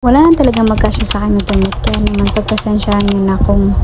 Wala lang talaga magkasya sa akin na damit, kaya naman pagpasensyahan nyo na kung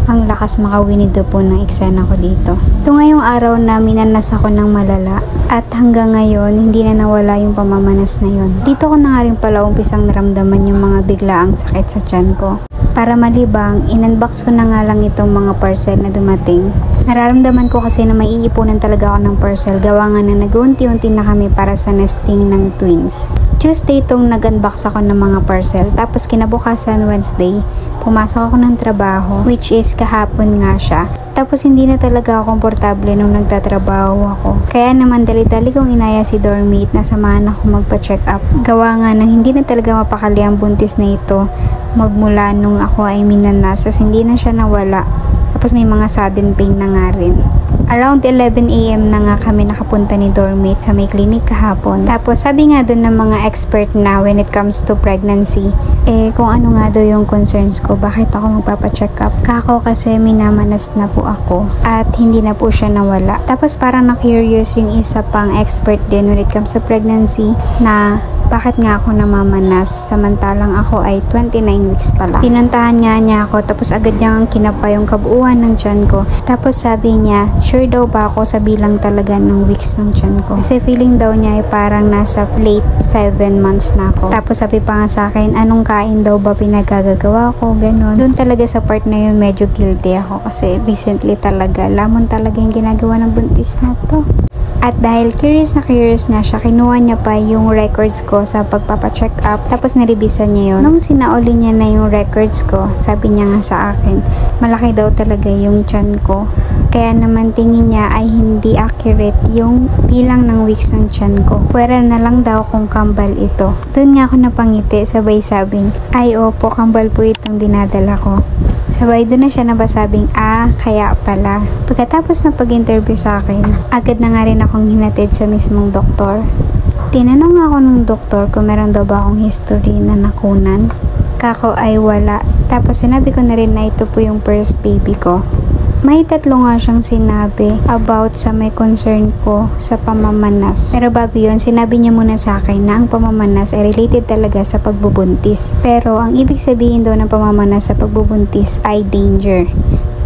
ang lakas makawinig daw po ng eksena ko dito. Ito ngayong araw na minanas ako ng malala at hanggang ngayon hindi na nawala yung pamamanas na yun. Dito ko na nga rin pala umpisang naramdaman yung mga biglaang sakit sa tiyan ko. Para malibang, in-unbox ko na nga lang itong mga parcel na dumating. Nararamdaman ko kasi na may iipunan talaga ako ng parcel, gawa nga na nag-unti-unti na kami para sa nesting ng twins. Tuesday itong nag-unbox ako ng mga parcel, tapos kinabukasan Wednesday, pumasok ako ng trabaho, which is kahapon nga siya. Tapos hindi na talaga ako komportable nung nagtatrabaho ako. Kaya naman dali-dali kong inaya si doormate na samahan ako magpa-check up. Gawa nga na hindi na talaga mapakali ang buntis na ito magmula nung ako ay minanas, hindi na siya nawala. Tapos may mga sudden pain na nga rin. Around 11 AM na nga kami nakapunta ni doormate sa may clinic kahapon. Tapos sabi nga doon ng mga expert na when it comes to pregnancy, kung ano nga daw yung concerns ko, bakit ako magpapacheck up. Kako kasi minamanas na po ako at hindi na po siya nawala. Tapos parang na-curious yung isa pang expert din when it comes to pregnancy na bakit nga ako namamanas samantalang ako ay 29 weeks pa lang. Pinuntahan nga niya ako tapos agad niyang kinapa yung kabuuan ng tiyan ko. Tapos sabi niya, sure daw ba ako sa bilang talaga ng weeks ng tiyan ko. Kasi feeling daw niya ay parang nasa late 7 months na ako. Tapos sabi pa nga sa akin, anong kain daw ba pinagagagawa ko, ganun. Doon talaga sa part na yun medyo guilty ako kasi recently talaga, lamon talaga yung ginagawa ng buntis na to. At dahil curious na siya, kinuha niya pa yung records ko sa pagpapacheck up. Tapos narevisan niya yun. Nung sinauli niya na yung records ko, sabi niya nga sa akin, malaki daw talaga yung tiyan ko. Kaya naman tingin niya ay hindi accurate yung bilang ng weeks ng tiyan ko. Pwera na lang daw kung kambal ito. Doon nga ako napangiti, sabay sabing, ay opo, kambal po itong dinadala ko. Sabay doon na siya nabasabing, kaya pala. Pagkatapos ng pag-interview sa akin, agad na nga rin akong hinatid sa mismong doktor. Tinanong ako ng doktor kung meron daw ba akong history na nakunan. Kako ay wala. Tapos sinabi ko na rin na ito po yung first baby ko. May tatlo nga siyang sinabi about sa may concern ko sa pamamanas. Pero bago yun, sinabi niya muna sa akin na ang pamamanas ay related talaga sa pagbubuntis. Pero ang ibig sabihin daw ng pamamanas sa pagbubuntis ay danger.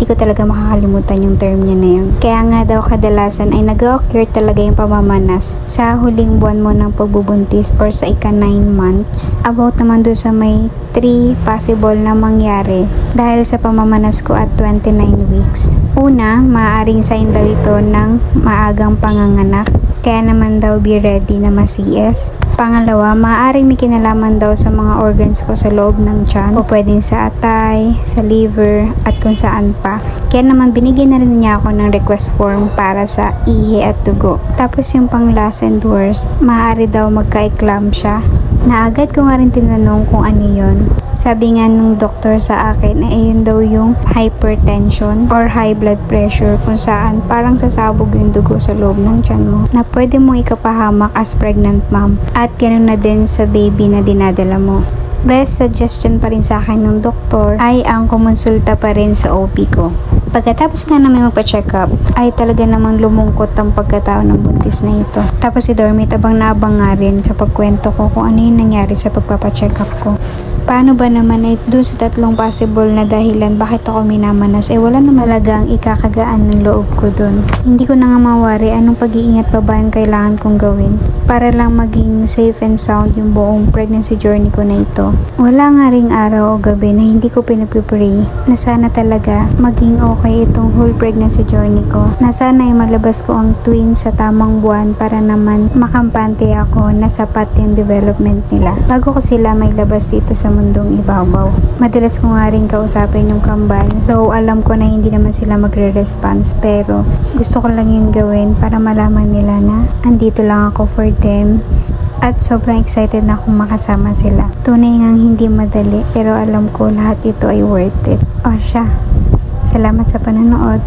Hindi ko talaga makakalimutan yung term niya na yun. Kaya nga daw kadalasan ay nag-occur talaga yung pamamanas sa huling buwan mo ng pagbubuntis or sa ika 9 months. About naman doon sa may 3 possible na mangyari dahil sa pamamanas ko at 29 weeks. Una, maaaring sign daw ito ng maagang panganganak. Kaya naman daw be ready na ma-CS. Pangalawa, maaaring may kinalaman daw sa mga organs ko sa loob ng tiyan o pwedeng sa atay, sa liver, at kung saan pa. Kaya naman binigyan na rin niya ako ng request form para sa ihi at dugo. Tapos yung pang last and worst, maaari daw magka-eclampsia na agad ko nga rin tinanong kung ano yun. Sabi nga nung doktor sa akin na yun daw yung hypertension or high blood pressure kung saan parang sasabog yung dugo sa loob ng tiyan mo na pwede mong ikapahamak as pregnant mom at ganoon na din sa baby na dinadala mo. Best suggestion pa rin sa akin ng doktor ay ang kumonsulta pa rin sa OP ko. Pagkatapos nga namin magpa-check up, ay talaga namang lumungkot ang pagkatao ng buntis na ito. Tapos si doormate abang naabang nga rin sa pagkwento ko kung ano yung nangyari sa pagpapacheck up ko. Paano ba naman ay doon sa tatlong possible na dahilan bakit ako minamanas wala naman talagang ikakagaan ng loob ko doon. Hindi ko na nga mawari anong pag-iingat pa ba yung kailangan kong gawin para lang maging safe and sound yung buong pregnancy journey ko na ito. Wala nga ring araw o gabi na hindi ko pinag-pray na sana talaga maging okay itong whole pregnancy journey ko. Na sana ay malabas ko ang twins sa tamang buwan para naman makampante ako na sapat yung development nila bago ko sila may labas dito sa mundong ibabaw. Madalas ko nga rin kausapin yung kambal, though alam ko na hindi naman sila magre-response, pero gusto ko lang yung gawin para malaman nila na andito lang ako for them at sobrang excited na akong makasama sila. Tunay ngang hindi madali pero alam ko lahat ito ay worth it. O siya, salamat sa panonood.